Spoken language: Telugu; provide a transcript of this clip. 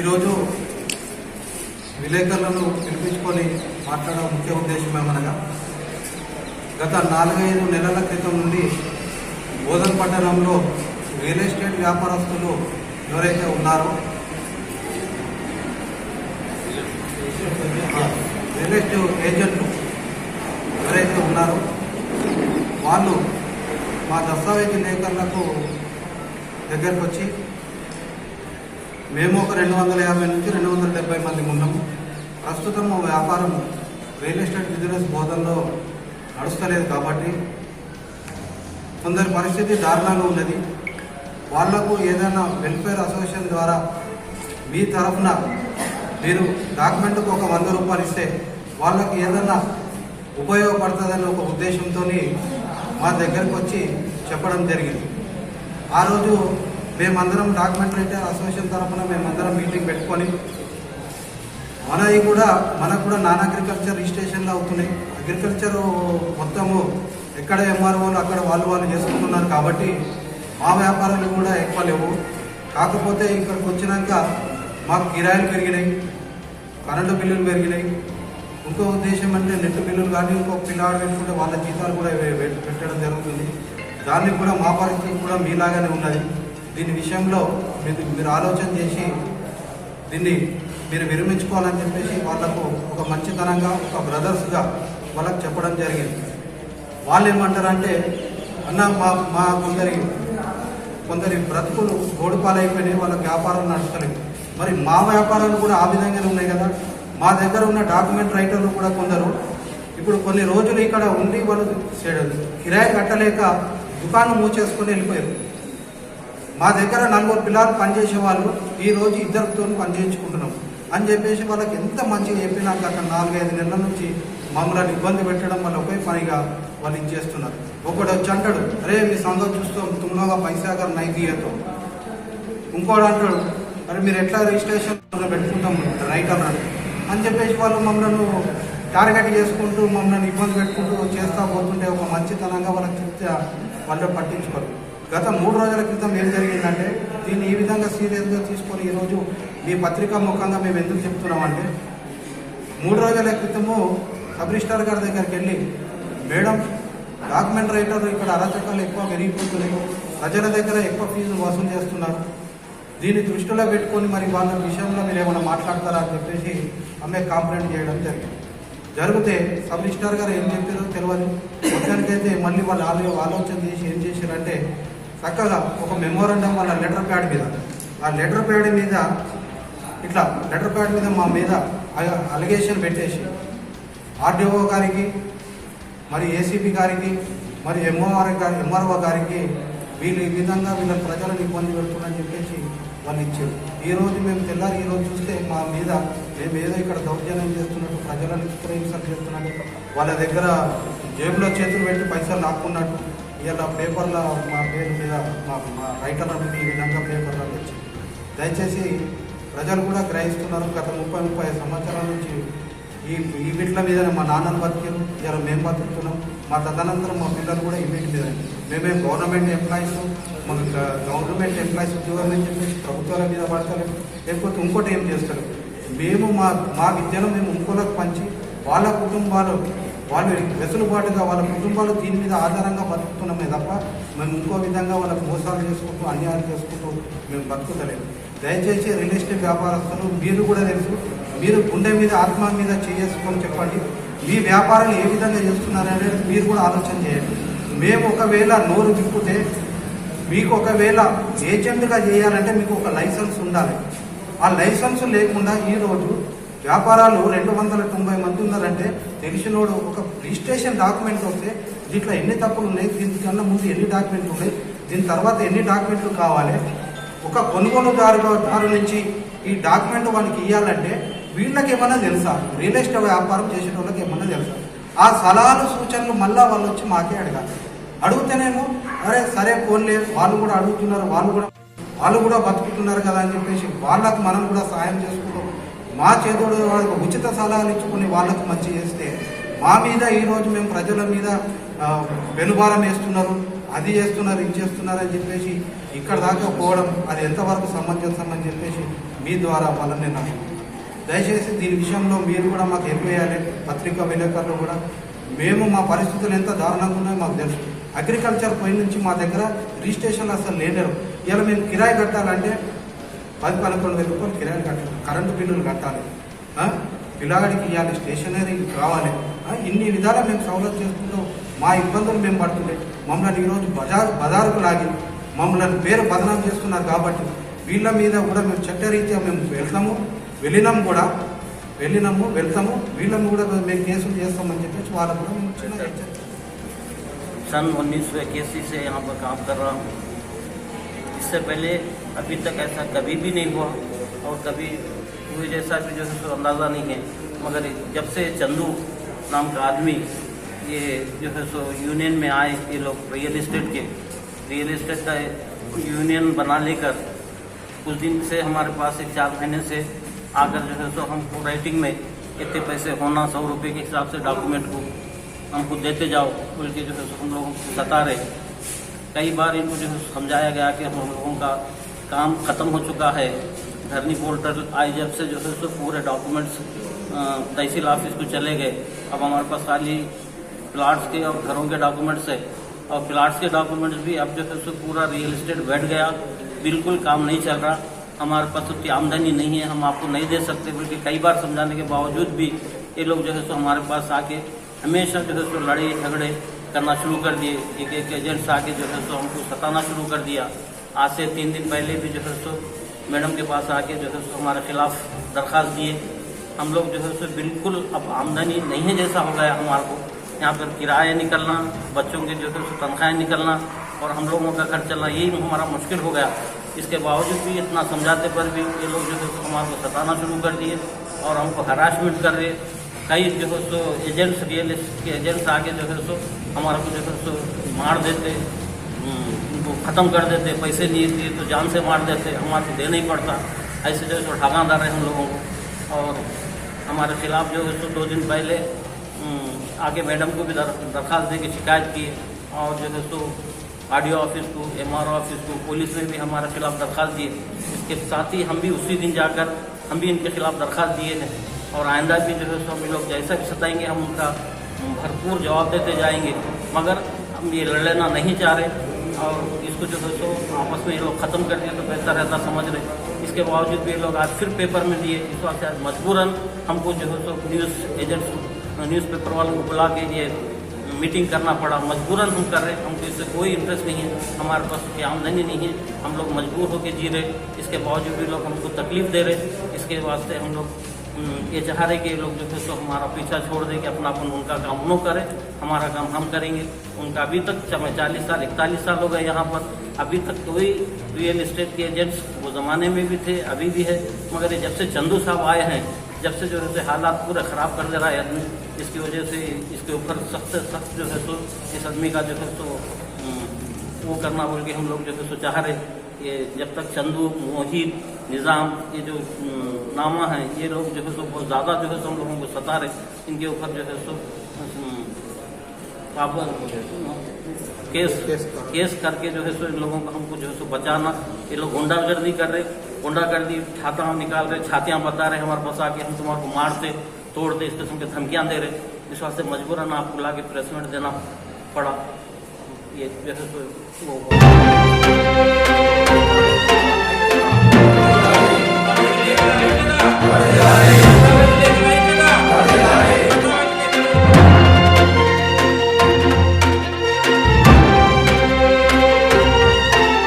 ఈరోజు విలేకరులను పిలిపించుకొని మాట్లాడే ముఖ్య ఉద్దేశం ఏమనగా గత 4-5 నెలల క్రితం నుండి బోధన్ పట్టణంలో రియల్ ఎస్టేట్ వ్యాపారస్తులు ఎవరైతే ఉన్నారో రియల్ ఎస్టేట్ ఏజెంట్లు ఎవరైతే ఉన్నారో వాళ్ళు మా దస్తావేజీ లేఖలకు దగ్గరకు వచ్చి మేము ఒక 250 నుంచి 270 మంది ఉన్నాము. ప్రస్తుతం మా వ్యాపారం రియల్ ఎస్టేట్ బిజినెస్ బోధనలో నడుస్తలేదు కాబట్టి కొందరి పరిస్థితి దారుణంగా ఉన్నది. వాళ్లకు ఏదైనా వెల్ఫేర్ అసోసియేషన్ ద్వారా మీ తరఫున మీరు డాక్యుమెంట్కు ఒక 100 రూపాయలు ఇస్తే వాళ్ళకి ఏదైనా ఉపయోగపడుతుందనే ఒక ఉద్దేశంతో మా దగ్గరకు వచ్చి చెప్పడం జరిగింది. ఆ రోజు మేమందరం డాక్యుమెంట్ రైటర్ అసోసియేషన్ తరఫున మేమందరం మీటింగ్ పెట్టుకొని మనకు కూడా నాన్ అగ్రికల్చర్ రిజిస్ట్రేషన్లు అవుతున్నాయి. అగ్రికల్చర్ మొత్తము ఎక్కడ ఎంఆర్ఓలు అక్కడ వాళ్ళు చేసుకుంటున్నారు కాబట్టి మా వ్యాపారాలు కూడా ఎక్కువ లేవు. కాకపోతే ఇక్కడికి వచ్చినాక మాకు కిరాయిలు పెరిగినాయి, కరెంటు బిల్లులు పెరిగినాయి. ఇంకో ఉద్దేశం అంటే నెట్ బిల్లులు కానీ ఇంకో పిల్లాడు పెట్టుకుంటే వాళ్ళ జీతాలు కూడా పెట్టడం జరుగుతుంది. దాన్ని కూడా మా పరిస్థితి కూడా మీలాగానే ఉన్నది. దీని విషయంలో మీరు ఆలోచన చేసి దీన్ని మీరు విరమించుకోవాలని చెప్పేసి వాళ్ళకు ఒక మంచితనంగా ఒక బ్రదర్స్గా వాళ్ళకు చెప్పడం జరిగింది. వాళ్ళు ఏమంటారంటే అన్న మా కొందరి బ్రతుకులు గోడుపాలైపోయినాయి, వాళ్ళకి వ్యాపారం నడుస్తలేదు. మరి మా వ్యాపారాలు కూడా ఆ విధంగానే ఉన్నాయి కదా. మా దగ్గర ఉన్న డాక్యుమెంట్ రైటర్లు కూడా కొందరు ఇప్పుడు కొన్ని రోజులు ఇక్కడ ఉండి వాళ్ళు కిరాయి కట్టలేక దుకాణం మూసేసుకొని వెళ్ళిపోయారు. మా దగ్గర 4 పిల్లలు పనిచేసే వాళ్ళు ఈరోజు 2 పనిచేయించుకుంటున్నాం అని చెప్పేసి వాళ్ళకి ఎంత మంచిగా చెప్పినా గత 4-5 నెలల నుంచి మమ్మల్ని ఇబ్బంది పెట్టడం వల్ల ఒకే పనిగా వాళ్ళు ఇచ్చేస్తున్నారు. ఒకడు వచ్చి అంటాడు, అరే మీ సంగతి చూస్తాం తుమ్లోగా పైసాగర్ నైదీయతో. ఇంకోడు అంటాడు, అరే మీరు ఎట్లా రిజిస్ట్రేషన్ పెట్టుకుంటాం రైటర్ అని చెప్పేసి వాళ్ళు మమ్మల్ని టార్గెట్ చేసుకుంటూ మమ్మల్ని ఇబ్బంది పెట్టుకుంటూ చేస్తూ పోతుంటే ఒక మంచితనంగా వాళ్ళకి చెప్తే వాళ్ళు పట్టించుకోరు. గత 3 రోజుల క్రితం ఏం జరిగిందంటే దీన్ని ఈ విధంగా సీరియస్గా తీసుకొని ఈరోజు మీ పత్రికా ముఖంగా మేము ఎందుకు చెప్తున్నామంటే 3 రోజుల క్రితము సబ్ రిజిస్ట్రార్ గారి దగ్గరికి వెళ్ళి, మేడం డాక్యుమెంట్ రైటర్ ఇక్కడ అరాచకాలు ఎక్కువ పెరిగిపోతున్నాయి, ప్రజల దగ్గర ఎక్కువ ఫీజులు వసూలు చేస్తున్నారు, దీన్ని దృష్టిలో పెట్టుకొని మరి వాళ్ళ విషయంలో మీరు ఏమైనా మాట్లాడతారా అని చెప్పేసి ఆమె కంప్లైంట్ చేయడం జరిగితే సబ్ రిజిస్ట్రార్ గారు ఏం చెప్పారో తెలియదు. మొత్తానికైతే మళ్ళీ వాళ్ళు ఆలోచన చేసి ఏం చేశారంటే చక్కగా ఒక మెమోరాండం వాళ్ళ లెటర్ ప్యాడ్ మీద మా మీద అలిగేషన్ పెట్టేసి ఆర్డీఓ గారికి మరి ఏసీపీ గారికి మరి ఎంఆర్ఓ గారికి వీళ్ళు ఈ విధంగా వీళ్ళ ప్రజలను ఇబ్బంది పెడుతున్నారని చెప్పేసి వాళ్ళు ఇచ్చారు. ఈరోజు మేము తెల్లారి ఈరోజు చూస్తే మా మీద మేము ఏదో ఇక్కడ దౌర్జన్యం చేస్తున్నట్టు, ప్రజలను చిత్రహింసలు చేస్తున్నట్టు, వాళ్ళ దగ్గర జేబులో చేతులు పెట్టి పైసలు లాక్కున్నట్టు ఇలా పేపర్ల మా పేరు మీద మా రైటర్ల మీద ఈ విధంగా పేపర్లు వచ్చి దయచేసి ప్రజలు కూడా గ్రహిస్తున్నారు. గత 30-35 సంవత్సరాల నుంచి ఈ వీట్ల మీద మా నాన్నలు బతికారు, ఇలా మేము బతుకుతున్నాం. మా తదనంతరం మా పిల్లలు కూడా ఈ వీటి మీద మేమేం గవర్నమెంట్ ఎంప్లాయీస్ మాకు గవర్నమెంట్ ఎంప్లాయీస్ ఉద్యోగాలు అని చెప్పేసి ప్రభుత్వాల మీద పడతలేదు, లేకపోతే ఇంకోటి ఏం చేస్తారు. మేము మా విద్యను మేము ఇంకోలకు పంచి వాళ్ళ కుటుంబాలు వాళ్ళు వెసులుబాటుగా వాళ్ళ కుటుంబాలు దీని మీద ఆధారంగా బతుకుతున్నామే తప్ప మేము ఇంకో విధంగా వాళ్ళకు మోసాలు చేసుకుంటూ అన్యాయాలు చేసుకుంటూ మేము బతుకుతలేదు. దయచేసి రియల్ ఎస్టేట్ వ్యాపారస్తులు మీరు కూడా తెలుసు, మీరు గుండె మీద ఆత్మ మీద చేసుకొని చెప్పండి, మీ వ్యాపారాలు ఏ విధంగా చేస్తున్నారనేది మీరు కూడా ఆలోచన చేయండి. మేము ఒకవేళ నోరు తిప్పితే మీకు ఒకవేళ ఏజెంట్గా చేయాలంటే మీకు ఒక లైసెన్స్ ఉండాలి. ఆ లైసెన్స్ లేకుండా ఈరోజు వ్యాపారాలు 290 మంది ఉన్నారంటే తెలిసినోడు ఒక రిజిస్ట్రేషన్ డాక్యుమెంట్ వస్తే దీంట్లో ఎన్ని తప్పులు ఉన్నాయి, దీనికన్నా ముందు ఎన్ని డాక్యుమెంట్లు ఉన్నాయి, దీని తర్వాత ఎన్ని డాక్యుమెంట్లు కావాలి, ఒక కొనుగోలుదారు నుంచి ఈ డాక్యుమెంట్ వాళ్ళకి ఇవ్వాలంటే వీళ్ళకి ఏమన్నా తెలుసా, రియల్ ఎస్టేట్ వ్యాపారం చేసే వాళ్ళకి ఏమన్నా తెలుసా? ఆ సలహాలు సూచనలు మళ్ళీ వాళ్ళు వచ్చి మాకే అడగాలి. అడుగుతేనేమో అరే సరే ఫోన్లే వాళ్ళు కూడా అడుగుతున్నారు, వాళ్ళు కూడా బతుకుతున్నారు కదా అని చెప్పేసి వాళ్ళకు మనం కూడా సహాయం చేసుకుంటాం. మా చేతుడు వాళ్ళకు ఉచిత సలహాలు ఇచ్చుకుని వాళ్ళకు మంచి చేస్తే మా మీద ఈరోజు మేము ప్రజల మీద వెనుభారం వేస్తున్నారు. అది చేస్తున్నారు ఇది చేస్తున్నారు అని చెప్పేసి ఇక్కడ దాకా పోవడం అది ఎంతవరకు సమంజసం అని చెప్పేసి మీ ద్వారా వాళ్ళని నేను దయచేసి దీని విషయంలో మీరు కూడా మాకు హెల్ప్ చేయాలి. పత్రికా విలేకరులు కూడా మేము మా పరిస్థితులు ఎంత దారుణంగా ఉన్నాయో మాకు తెలుసు. అగ్రికల్చర్ పై నుంచి మా దగ్గర రిజిస్ట్రేషన్లు అసలు లేనేరు. ఇలా మేము కిరాయి కట్టాలంటే 10-11 వేల రూపాయలు కిరాయిలు కట్టాలి, కరెంటు బిల్లులు కట్టాలి, పిల్లగాడికి ఇవ్వాలి, స్టేషనరీ కావాలి. ఇన్ని విధాలా మేము సౌలభ్యం చేసుకుంటూ మా ఇబ్బందులు మేము పడుతున్నాయి. మమ్మల్ని ఈరోజు బజారుకు లాగి మమ్మల్ని పేరు బదనాం చేస్తున్నారు. కాబట్టి వీళ్ళ మీద కూడా మేము చట్టరీత్యా మేము వెళ్తాము వీళ్ళని కూడా మేము కేసులు చేస్తామని చెప్పేసి వాళ్ళకు కూడా మేము చిన్న హెచ్చరిక. सन 1981 से यहाँ पर काम कर रहा हूँ. इससे पहले अभी तक ऐसा कभी भी नहीं हुआ और कभी हुए जैसा भी जो है सो अंदाज़ा नहीं है. मगर जब से चंदू नाम का आदमी ये जो है सो यूनियन में आए, ये लोग रियल एस्टेट का यूनियन बना लेकर कुछ दिन से हमारे पास 4 महीने से आकर जो है सो हमको राइटिंग में कितने पैसे होना 100 रुपये के हिसाब से डॉक्यूमेंट को हमको देते जाओ बोल के जो है हम लोगों को सता रहे. कई बार इनको जो है समझाया गया कि हम लोगों का काम ख़त्म हो चुका है. धरनी पोर्टल आई जब से जो है सो पूरे डॉक्यूमेंट्स तहसील ऑफिस को चले गए. अब हमारे पास खाली प्लाट्स के और घरों के डॉक्यूमेंट्स है और प्लाट्स के डॉक्यूमेंट्स भी अब जो है सो पूरा रियल एस्टेट बैठ गया. बिल्कुल काम नहीं चल रहा. हमारे पास उतनी आमदनी नहीं है, हम आपको नहीं दे सकते. बल्कि कई बार समझाने के बावजूद भी ये लोग जो है सो हमारे पास आके हमेशा जो है सो लड़ाई झगड़े करना शुरू कर दिए. एक एजेंट्स आके जो है सो हमको सताना शुरू कर दिया. आज से 3 दिन पहले भी जो है सो मैडम के पास आके जो है सो हमारे खिलाफ दरख्वास्त दिए. हम लोग जो है सो बिल्कुल अब आमदनी नहीं है जैसा हो गया हमारे को. यहाँ पर किराया निकलना, बच्चों के जो है सो तनख्वाहें निकलना और हम लोगों का खर्च चलना, यही हमारा मुश्किल हो गया. इसके बावजूद भी इतना समझाते पर भी ये लोग जो है सो हमारे को सताना शुरू कर दिए और हमको हरासमेंट कर रहे. कई जो है सो एजेंट्स रियल एस्टेट के एजेंट्स आके जो है सो हमारे को जो है सो मार देते, उनको ख़त्म कर देते. पैसे नहीं दिए तो जान से मार देते, हमारे को देना ही पड़ता. ऐसे जो है सो ठगादार है हम लोगों को. और हमारे खिलाफ जो है सो 2 दिन पहले आके मैडम को भी दरख्वास्त दे के शिकायत की और जो है सो आरडीओ ऑफिस को, MRO ऑफिस को, पुलिस में भी हमारे खिलाफ दरख्वास्त दिए. इसके साथ ही हम भी उसी दिन जाकर हम भी इनके खिलाफ दरख्वास्त दिए हैं और आइंदा भी जो है सो हम लोग जैसा भी सताएंगे हम उनका भरपूर जवाब देते जाएंगे. मगर हम ये लड़ लेना नहीं चाह रहे और इसको जो है सो आपस में ये लोग ख़त्म कर दिए तो बेहतर रहता समझ रहे. इसके बावजूद भी ये लोग आज फिर पेपर में दिए. इस वक्त आज मजबूरन हमको जो है सो न्यूज़पेपर वालों को बुला के ये मीटिंग करना पड़ा. मजबूरन हम कर रहे. हमको इससे कोई इंटरेस्ट नहीं है, हमारे पास कोई आमदनी नहीं है, हम लोग मजबूर होकर जी रहे. इसके बावजूद भी लोग हमको तकलीफ़ दे रहे. इसके वास्ते हम लोग ये चाह रहे कि लोग जो है सो हमारा पीछा छोड़ दे कि अपना उनका काम वो करें, हमारा काम हम करेंगे. उनका अभी तक 40 साल 41 साल हो गए यहाँ पर. अभी तक कोई रियल एस्टेट के एजेंट्स वो ज़माने में भी थे, अभी भी है. मगर ये जब से चंदू साहब आए हैं, जब से जो है हालात पूरे ख़राब कर दे रहा है आदमी. इसकी वजह से इसके ऊपर सख्त जो है सो इस आदमी का जो है सो वो करना बोल के हम लोग जो है सो चाह रहे. ये जब तक चंदू, मोहित, निज़ाम ये जो नामा है ये लोग जो है सो बहुत ज़्यादा जो है सो हम लोगों को सता रहे. इनके ऊपर जो है सो केस करके जो है सो इन लोगों को हमको जो है सो बचाना. ये लोग गुंडागर्दी कर रहे, गुंडागर्दी छाता निकाल रहे, छातियाँ बता रहे हमारे पास आके हम तुम्हारे को मारते तोड़ते, इस किस्म की धमकियाँ दे रहे. इस वास्ते मजबूरन आपको ला के प्रेसमेंट देना पड़ा. ये जो है सो